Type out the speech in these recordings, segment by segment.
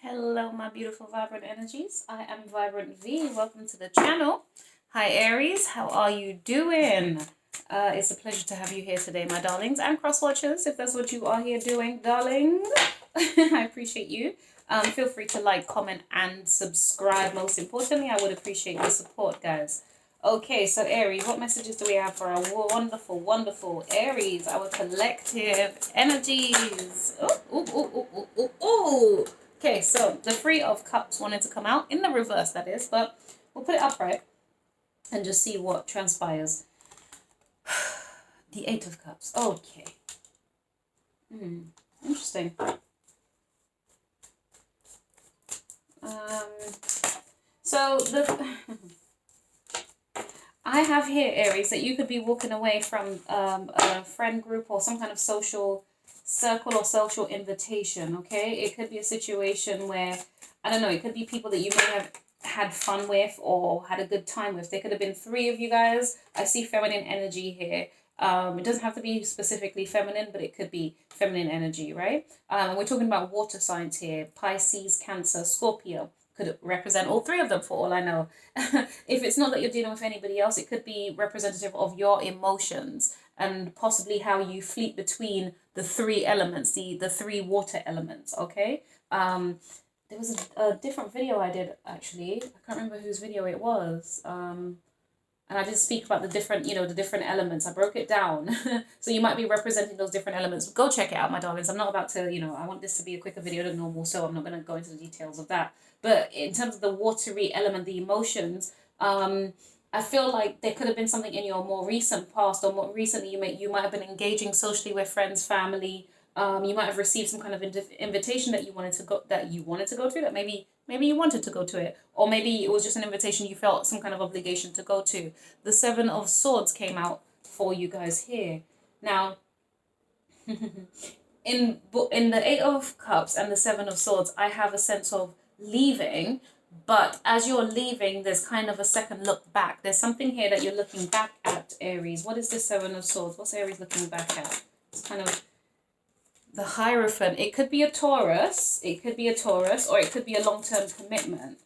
Hello, my beautiful vibrant energies. I am Vibrant V. Welcome to the channel. Hi, Aries. How are you doing? It's a pleasure to have you here today, my darlings, and crosswatchers, if that's what you are here doing, darlings. I appreciate you. Feel free to like, comment, and subscribe. Most importantly, I would appreciate your support, guys. Okay, so Aries, what messages do we have for our wonderful, wonderful Aries, our collective energies? Oh. Okay, so the Three of Cups wanted to come out in the reverse, that is, but we'll put it upright and just see what transpires. The Eight of Cups. Okay. Interesting. So I have here, Aries, that you could be walking away from a friend group or some kind of social circle or social invitation, okay? It could be a situation where, I don't know, it could be people that you may have had fun with or had a good time with. There could have been three of you guys. I see feminine energy here. It doesn't have to be specifically feminine, but it could be feminine energy, right? We're talking about water signs here. Pisces, Cancer, Scorpio. Could represent all three of them for all I know. If it's not that you're dealing with anybody else, it could be representative of your emotions and possibly how you fleet between the three elements, the three water elements, okay? There was a different video I did, actually. I can't remember whose video it was. And I did speak about the different, the different elements. I broke it down. So you might be representing those different elements. Go check it out, my darlings. I'm not about to, I want this to be a quicker video than normal, so I'm not going to go into the details of that. But in terms of the watery element, the emotions, I feel like there could have been something in your more recent past, or more recently you might have been engaging socially with friends, family. You might have received some kind of invitation that you wanted to go to, that maybe you wanted to go to it, or maybe it was just an invitation you felt some kind of obligation to go to. The Seven of Swords came out for you guys here. Now, in the Eight of Cups and the Seven of Swords, I have a sense of leaving, but as you're leaving, there's kind of a second look back. There's something here that you're looking back at, Aries. What is the Seven of Swords? What's Aries looking back at? It's kind of the Hierophant. It could be a Taurus. It could be a Taurus, or it could be a long-term commitment.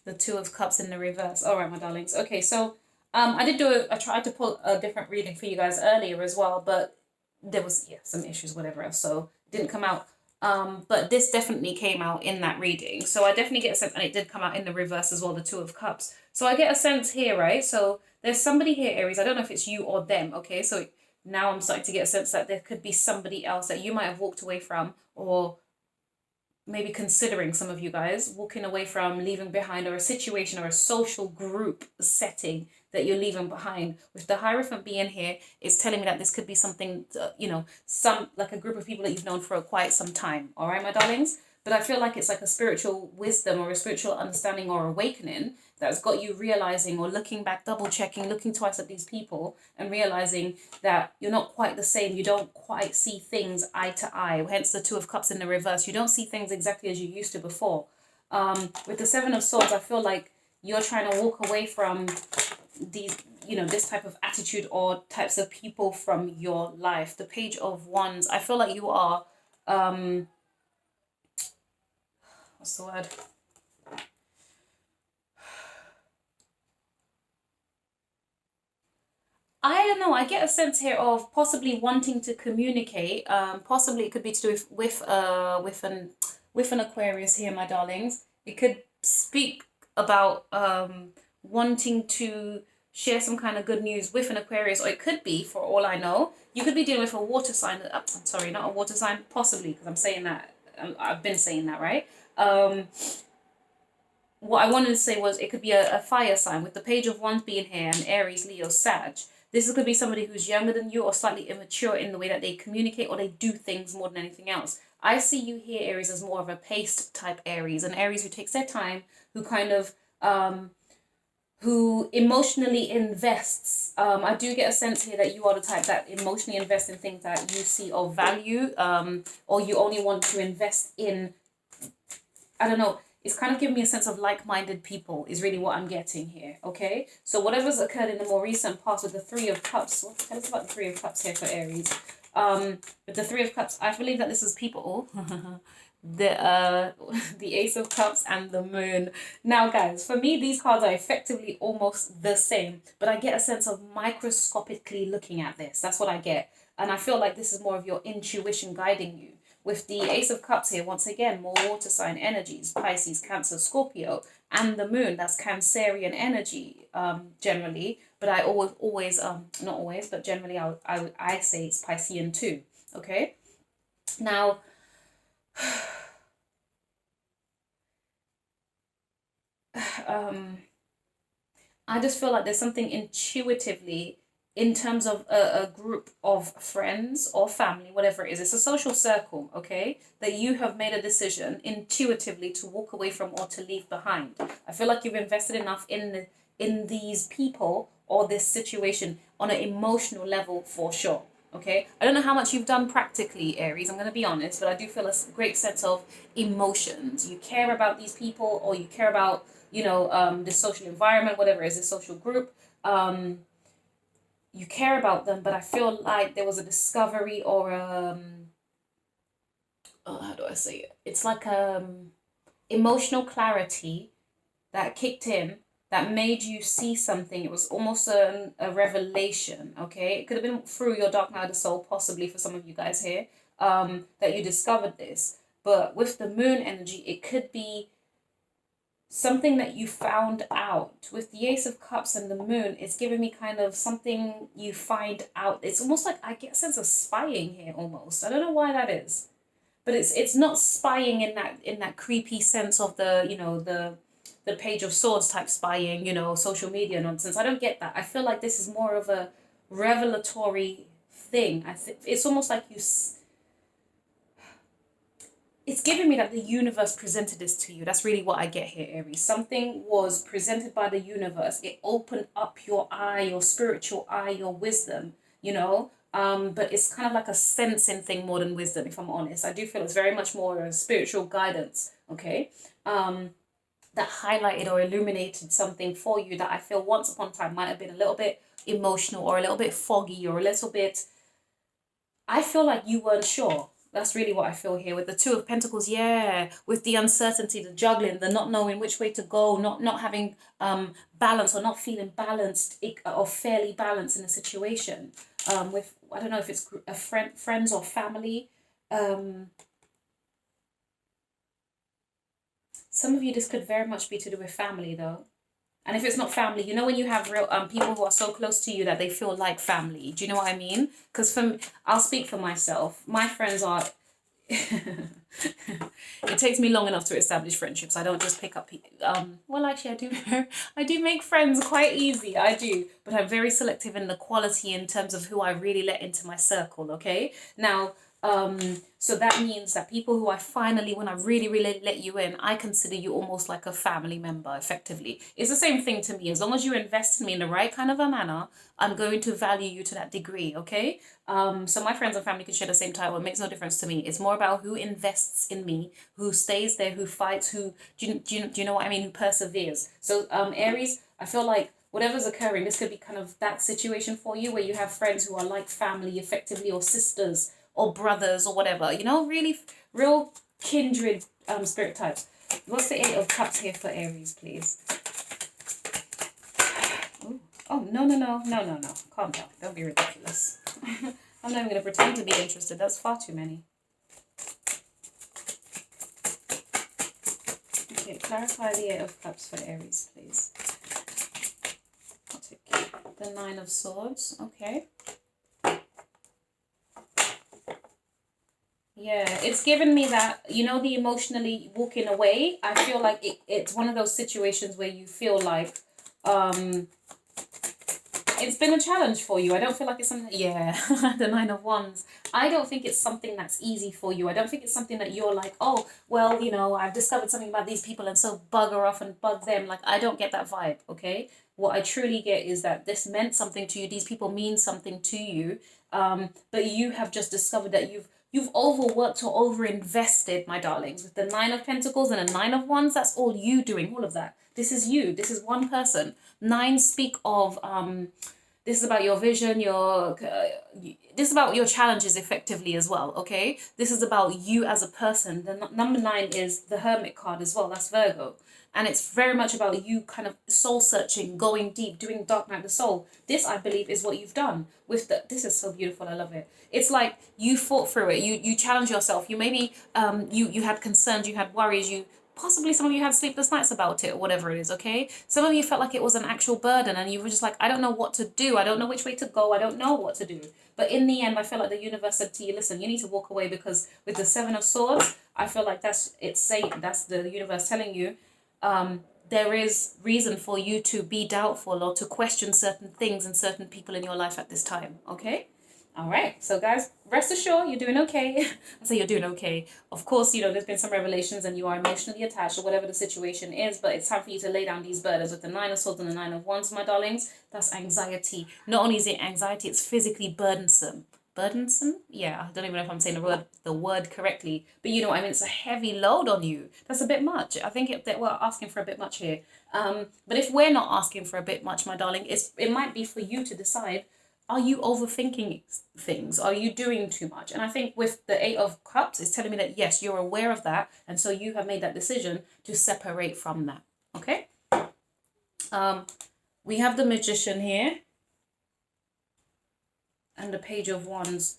The Two of Cups in the reverse. All right, my darlings. Okay, so I tried to pull a different reading for you guys earlier as well, but there was some issues, whatever else, so it didn't come out. But this definitely came out in that reading. So I definitely get a sense, and it did come out in the reverse as well, the Two of Cups. So I get a sense here, right? So there's somebody here, Aries. I don't know if it's you or them, okay? So now I'm starting to get a sense that there could be somebody else that you might have walked away from, or maybe considering, some of you guys, walking away from, leaving behind, or a situation or a social group setting that you're leaving behind. With the Hierophant being here, it's telling me that this could be something, like a group of people that you've known for quite some time. All right, my darlings? But I feel like it's like a spiritual wisdom or a spiritual understanding or awakening that's got you realizing, or looking back, double checking, looking twice at these people and realizing that you're not quite the same. You don't quite see things eye to eye. Hence the Two of Cups in the reverse. You don't see things exactly as you used to before. With the Seven of Swords, I feel like you're trying to walk away from these, this type of attitude or types of people from your life. The Page of Wands, I feel like you are, what's the word? I don't know. I get a sense here of possibly wanting to communicate. Possibly it could be to do with an Aquarius here, my darlings. It could speak about wanting to share some kind of good news with an Aquarius, or it could be, for all I know, you could be dealing with a water sign. Sorry, not a water sign. Possibly, because I'm saying that. I've been saying that, right? What I wanted to say was it could be a fire sign, with the Page of Wands being here and Aries, Leo, Sag. This could be somebody who's younger than you or slightly immature in the way that they communicate or they do things more than anything else. I see you here, Aries, as more of a paced type Aries, an Aries who takes their time, who kind of, who emotionally invests. I do get a sense here that you are the type that emotionally invests in things that you see of value, or you only want to invest in, I don't know, it's kind of giving me a sense of like-minded people is really what I'm getting here, okay? So whatever's occurred in the more recent past with the Three of Cups, tell us about the Three of Cups here for Aries. With the Three of Cups, I believe that this is people. The Ace of Cups and the Moon. Now guys, for me these cards are effectively almost the same, but I get a sense of microscopically looking at this. That's what I get, and I feel like this is more of your intuition guiding you. With the Ace of Cups here, once again, more water sign energies, Pisces, Cancer, Scorpio, and the Moon, that's Cancerian energy, generally, but I always not always, but generally I say it's Piscean too. Okay, now I just feel like there's something intuitively in terms of a group of friends or family, whatever it is. It's a social circle, okay, that you have made a decision intuitively to walk away from or to leave behind. I feel like you've invested enough in these people or this situation on an emotional level for sure. Okay, I don't know how much you've done practically, Aries, I'm going to be honest, but I do feel a great sense of emotions. You care about these people, or you care about, you know, this social environment, whatever it is, this social group. You care about them, but I feel like there was a discovery or how do I say it? It's like emotional clarity that kicked in that made you see something. It was almost a revelation, okay? It could have been through your dark night of the soul, possibly for some of you guys here, that you discovered this. But with the Moon energy, it could be something that you found out. With the Ace of Cups and the Moon, it's giving me kind of something you find out. It's almost like I get a sense of spying here almost. I don't know why that is. But it's not spying in that creepy sense of the, you know, the Page of Swords type spying, you know, social media nonsense. I don't get that. I feel like this is more of a revelatory thing. I think it's almost like it's giving me that the universe presented this to you. That's really what I get here, Aries. Something was presented by the universe. It opened up your eye, your spiritual eye, your wisdom, you know. But it's kind of like a sensing thing more than wisdom, if I'm honest. I do feel it's very much more a spiritual guidance, okay? That highlighted or illuminated something for you that I feel once upon a time might have been a little bit emotional or a little bit foggy or a little bit, I feel like you weren't sure. That's really what I feel here with the Two of Pentacles. Yeah, with the uncertainty, the juggling, the not knowing which way to go, not having balance or not feeling balanced or fairly balanced in a situation. With, I don't know if it's a friends or family. Some of you, this could very much be to do with family though. And if it's not family, you know, when you have real people who are so close to you that they feel like family. Do you know what I mean? Because I'll speak for myself. My friends are. It takes me long enough to establish friendships. I don't just pick up people. Well, actually, I do. I do make friends quite easy. I do, but I'm very selective in the quality in terms of who I really let into my circle. Okay, now. So that means that people who I finally, when I really, really let you in, I consider you almost like a family member, effectively. It's the same thing to me. As long as you invest in me in the right kind of a manner, I'm going to value you to that degree, okay? So my friends and family can share the same title. It makes no difference to me. It's more about who invests in me, who stays there, who fights, who, do you know what I mean? Who perseveres. So Aries, I feel like whatever's occurring, this could be kind of that situation for you where you have friends who are like family, effectively, or sisters, or brothers or whatever, you know, really real kindred spirit types. What's the Eight of Cups here for Aries, please? Ooh. Oh, no. Calm down. Don't be ridiculous. I'm not even going to pretend to be interested. That's far too many. Okay, clarify the Eight of Cups for Aries, please. I'll take the Nine of Swords. Okay. Yeah, it's given me that, you know, the emotionally walking away. I feel like it's one of those situations where you feel like it's been a challenge for you. I don't feel like it's something, yeah, the Nine of Wands. I don't think it's something that's easy for you. I don't think it's something that you're like, oh, well, you know, I've discovered something about these people and so bugger off and bug them. Like, I don't get that vibe, okay? What I truly get is that this meant something to you. These people mean something to you. But you have just discovered that you've overworked or overinvested, my darlings, with the Nine of Pentacles and a Nine of Wands. That's all you doing, all of that. This is you. This is one person. Nines speak of This is about your vision, this is about your challenges effectively as well, okay? This is about you as a person. The number 9 is the Hermit card as well. That's Virgo. And it's very much about you kind of soul searching, going deep, doing dark night of the soul. This, I believe, is what you've done with this is so beautiful. I love it. It's like you fought through it. You challenge yourself. You maybe, you had concerns, you had worries, possibly some of you had sleepless nights about it or whatever it is, okay? Some of you felt like it was an actual burden and you were just like, I don't know what to do. I don't know which way to go. I don't know what to do. But in the end, I feel like the universe said to you, listen, you need to walk away, because with the 7 of Swords, I feel like that's the universe telling you, there is reason for you to be doubtful or to question certain things and certain people in your life at this time, okay? All right, so guys, rest assured you're doing okay. I say you're doing okay. Of course, there's been some revelations and you are emotionally attached or whatever the situation is, but it's time for you to lay down these burdens. With the 9 of Swords and the 9 of Wands, my darlings, that's anxiety. Not only is it anxiety, it's physically burdensome. Burdensome? Yeah, I don't even know if I'm saying the word correctly, but you know what I mean. It's a heavy load on you. That's a bit much. I think that we're asking for a bit much here. But if we're not asking for a bit much, my darling, it might be for you to decide, are you overthinking things? Are you doing too much? And I think with the 8 of Cups, it's telling me that yes, you're aware of that, and so you have made that decision to separate from that. Okay? We have the Magician here. And the Page of Wands.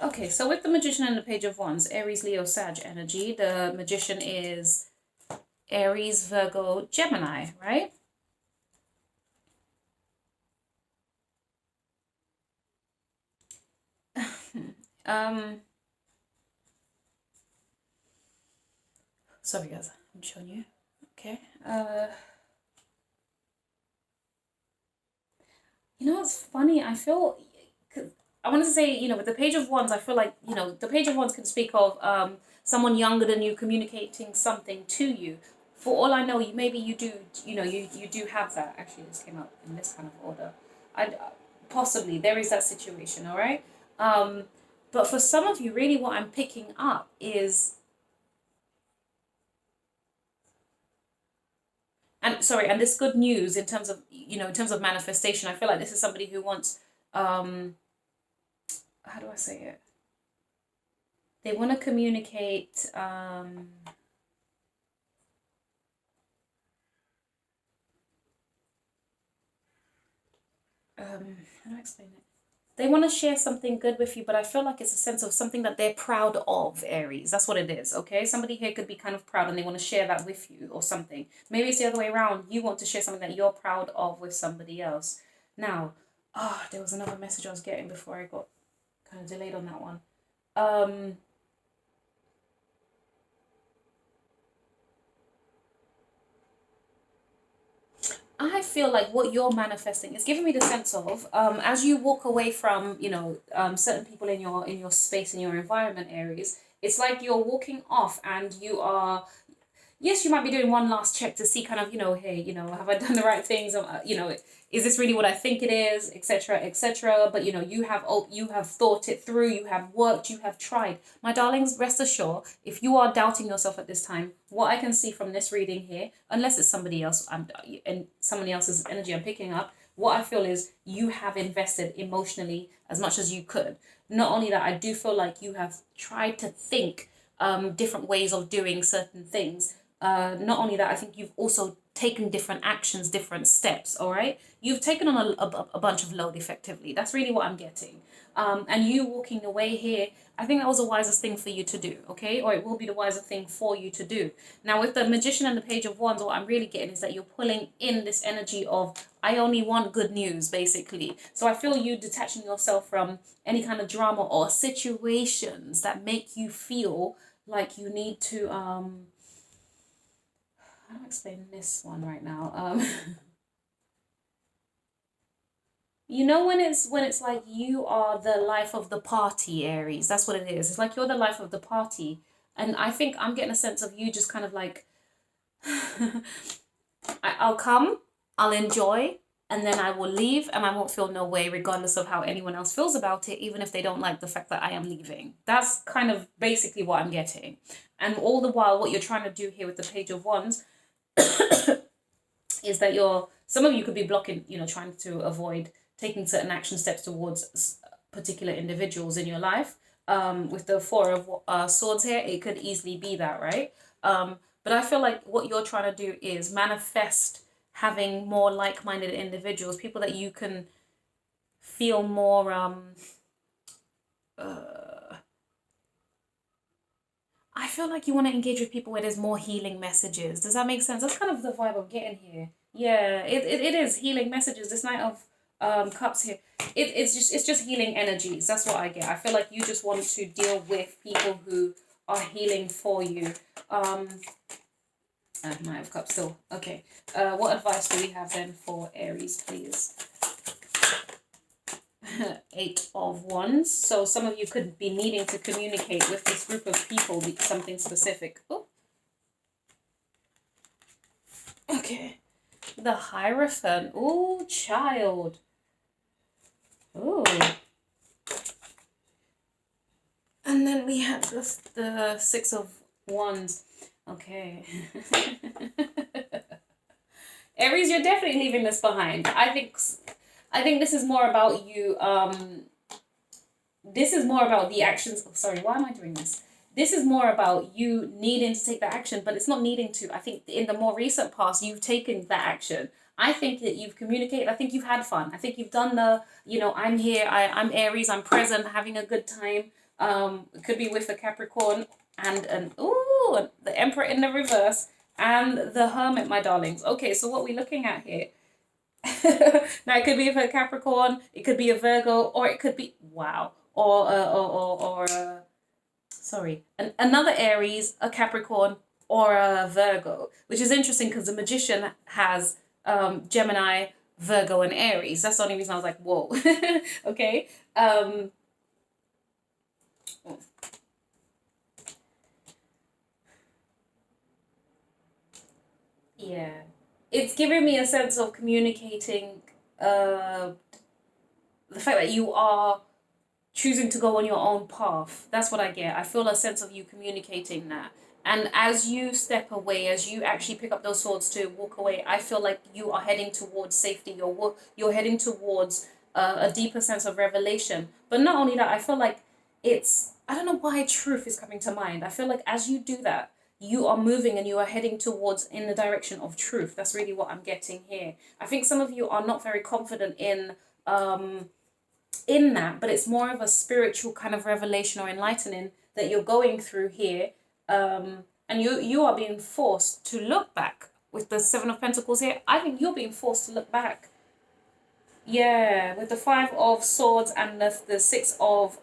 Okay, so with the Magician and the Page of Wands, Aries, Leo, Sag energy, the Magician is Aries, Virgo, Gemini, right? Sorry guys, I'm showing you. Okay. It's funny. I feel, I want to say, with the Page of Wands, I feel like, the Page of Wands can speak of someone younger than you communicating something to you. For all I know, you do, you do have that. Actually, this came up in this kind of order. Possibly there is that situation, all right? But for some of you, really what I'm picking up is, and this good news in terms of, in terms of manifestation, I feel like this is somebody who wants, how do I say it? They want to communicate, how do I explain it? They want to share something good with you, but I feel like it's a sense of something that they're proud of, Aries. That's what it is, okay? Somebody here could be kind of proud and they want to share that with you or something. Maybe it's the other way around. You want to share something that you're proud of with somebody else. Now, there was another message I was getting before I got kind of delayed on that one. I feel like what you're manifesting is giving me the sense of, as you walk away from, certain people in your space, in your environment, Aries, it's like you're walking off and you are, yes, you might be doing one last check to see kind of, hey, have I done the right things? Is this really what I think it is, etc., etc. But, you have thought it through, you have worked, you have tried. My darlings, rest assured, if you are doubting yourself at this time, what I can see from this reading here, unless it's somebody else and somebody else's energy I'm picking up, what I feel is you have invested emotionally as much as you could. Not only that, I do feel like you have tried to think different ways of doing certain things. Not only that, I think you've also taken different actions, different steps, all right? You've taken on a bunch of load effectively. That's really what I'm getting. And you walking away here, I think that was the wisest thing for you to do, okay? Or it will be the wisest thing for you to do. Now, with the Magician and the Page of Wands, what I'm really getting is that you're pulling in this energy of, I only want good news, basically. So I feel you detaching yourself from any kind of drama or situations that make you feel like you need to, how do I explain this one right now? When it's like you are the life of the party, Aries. That's what it is. It's like you're the life of the party. And I think I'm getting a sense of you just kind of like, I'll come, I'll enjoy, and then I will leave and I won't feel no way regardless of how anyone else feels about it, even if they don't like the fact that I am leaving. That's kind of basically what I'm getting. And all the while, what you're trying to do here with the Page of Wands is that some of you could be blocking, trying to avoid taking certain action steps towards particular individuals in your life. With the Four of Swords here, it could easily be that, right? But I feel like what you're trying to do is manifest having more like-minded individuals, people that you can feel more I feel like you want to engage with people where there's more healing messages. Does that make sense? That's kind of the vibe I'm getting here. Yeah, it is healing messages. This Knight of Cups here. It's just healing energies. That's what I get. I feel like you just want to deal with people who are healing for you. Knight of Cups still. Okay. What advice do we have then for Aries, please? Eight of Wands. So some of you could be needing to communicate with this group of people something specific. Oh. Okay. The Hierophant. Oh, child. Oh. And then we have the Six of Wands. Okay. Aries, you're definitely leaving this behind. I think this is more about you. This is more about the actions. Oh, sorry, why am I doing this? This is more about you needing to take that action, but it's not needing to. I think in the more recent past, you've taken that action. I think that you've communicated. I think you've had fun. I think you've done the, I'm here. I'm Aries. I'm present, having a good time. It could be with the Capricorn and the Emperor in the reverse and the Hermit, my darlings. Okay, so what we're looking at here. Now it could be a Capricorn, it could be a Virgo, or it could be another Aries, a Capricorn, or a Virgo, which is interesting because the Magician has Gemini, Virgo, and Aries. That's the only reason I was like, whoa. Okay. Yeah. It's giving me a sense of communicating the fact that you are choosing to go on your own path. That's what I get. I feel a sense of you communicating that. And as you step away, as you actually pick up those swords to walk away, I feel like you are heading towards safety. You're heading towards a deeper sense of revelation. But not only that, I feel like I don't know why truth is coming to mind. I feel like as you do that, you are moving and you are heading towards in the direction of truth. That's really what I'm getting here. I think some of you are not very confident in that, but it's more of a spiritual kind of revelation or enlightening that you're going through here. And you are being forced to look back with the Seven of Pentacles here. I think you're being forced to look back. Yeah, with the Five of Swords and the Six of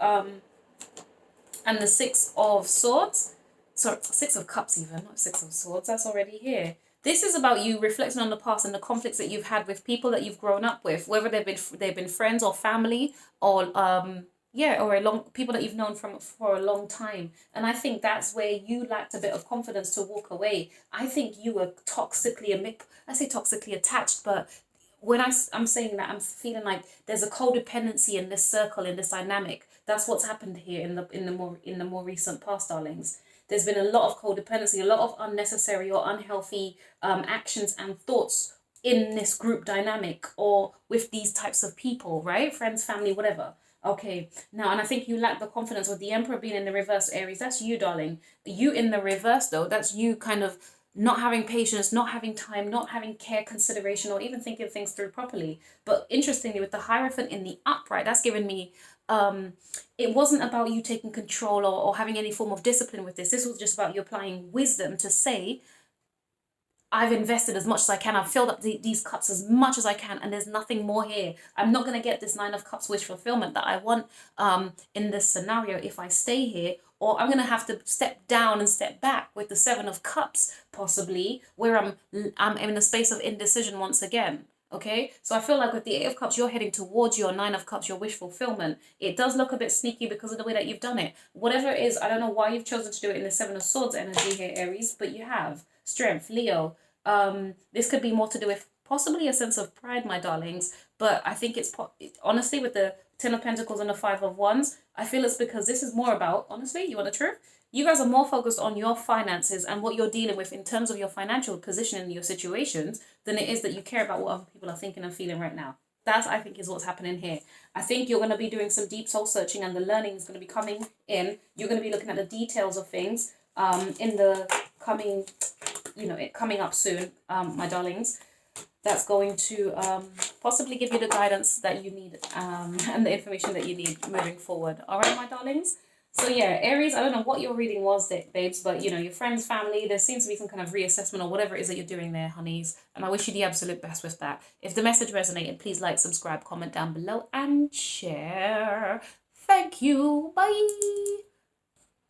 Swords. Sorry, Six of Cups even, not Six of Swords. That's already here. This is about you reflecting on the past and the conflicts that you've had with people that you've grown up with, whether they've been friends or family or people that you've known for a long time. And I think that's where you lacked a bit of confidence to walk away. I think you were toxically attached, but when I'm saying that, I'm feeling like there's a codependency in this circle, in this dynamic. That's what's happened here in the more recent past, darlings. There's been a lot of codependency, a lot of unnecessary or unhealthy actions and thoughts in this group dynamic or with these types of people, right? Friends, family, whatever. Okay, now, and I think you lack the confidence with the Emperor being in the reverse, Aries. That's you, darling. You in the reverse, though, that's you kind of not having patience, not having time, not having care, consideration, or even thinking things through properly. But interestingly, with the Hierophant in the upright, that's given me it wasn't about you taking control or having any form of discipline with this. This was just about you applying wisdom to say, I've invested as much as I can. I've filled up these cups as much as I can, and there's nothing more here. I'm not going to get this Nine of Cups wish fulfillment that I want in this scenario if I stay here, or I'm going to have to step down and step back with the Seven of Cups, possibly, where I'm in a space of indecision once again. Okay, so I feel like with the Eight of Cups, you're heading towards your Nine of Cups, your wish fulfillment. It does look a bit sneaky because of the way that you've done it. Whatever it is, I don't know why you've chosen to do it in the Seven of Swords energy here, Aries, but you have. Strength, Leo. This could be more to do with possibly a sense of pride, my darlings, but I think it's honestly with the Ten of Pentacles and the Five of Wands, I feel it's because this is more about, honestly, you want the truth? You guys are more focused on your finances and what you're dealing with in terms of your financial position in your situations than it is that you care about what other people are thinking and feeling right now. That's, I think, is what's happening here. I think you're going to be doing some deep soul searching and the learning is going to be coming in. You're going to be looking at the details of things in the coming, coming up soon, my darlings. That's going to possibly give you the guidance that you need and the information that you need moving forward. All right, my darlings? So yeah, Aries, I don't know what your reading was, babes, but your friends, family, there seems to be some kind of reassessment or whatever it is that you're doing there, honeys. And I wish you the absolute best with that. If the message resonated, please like, subscribe, comment down below, and share. Thank you. Bye.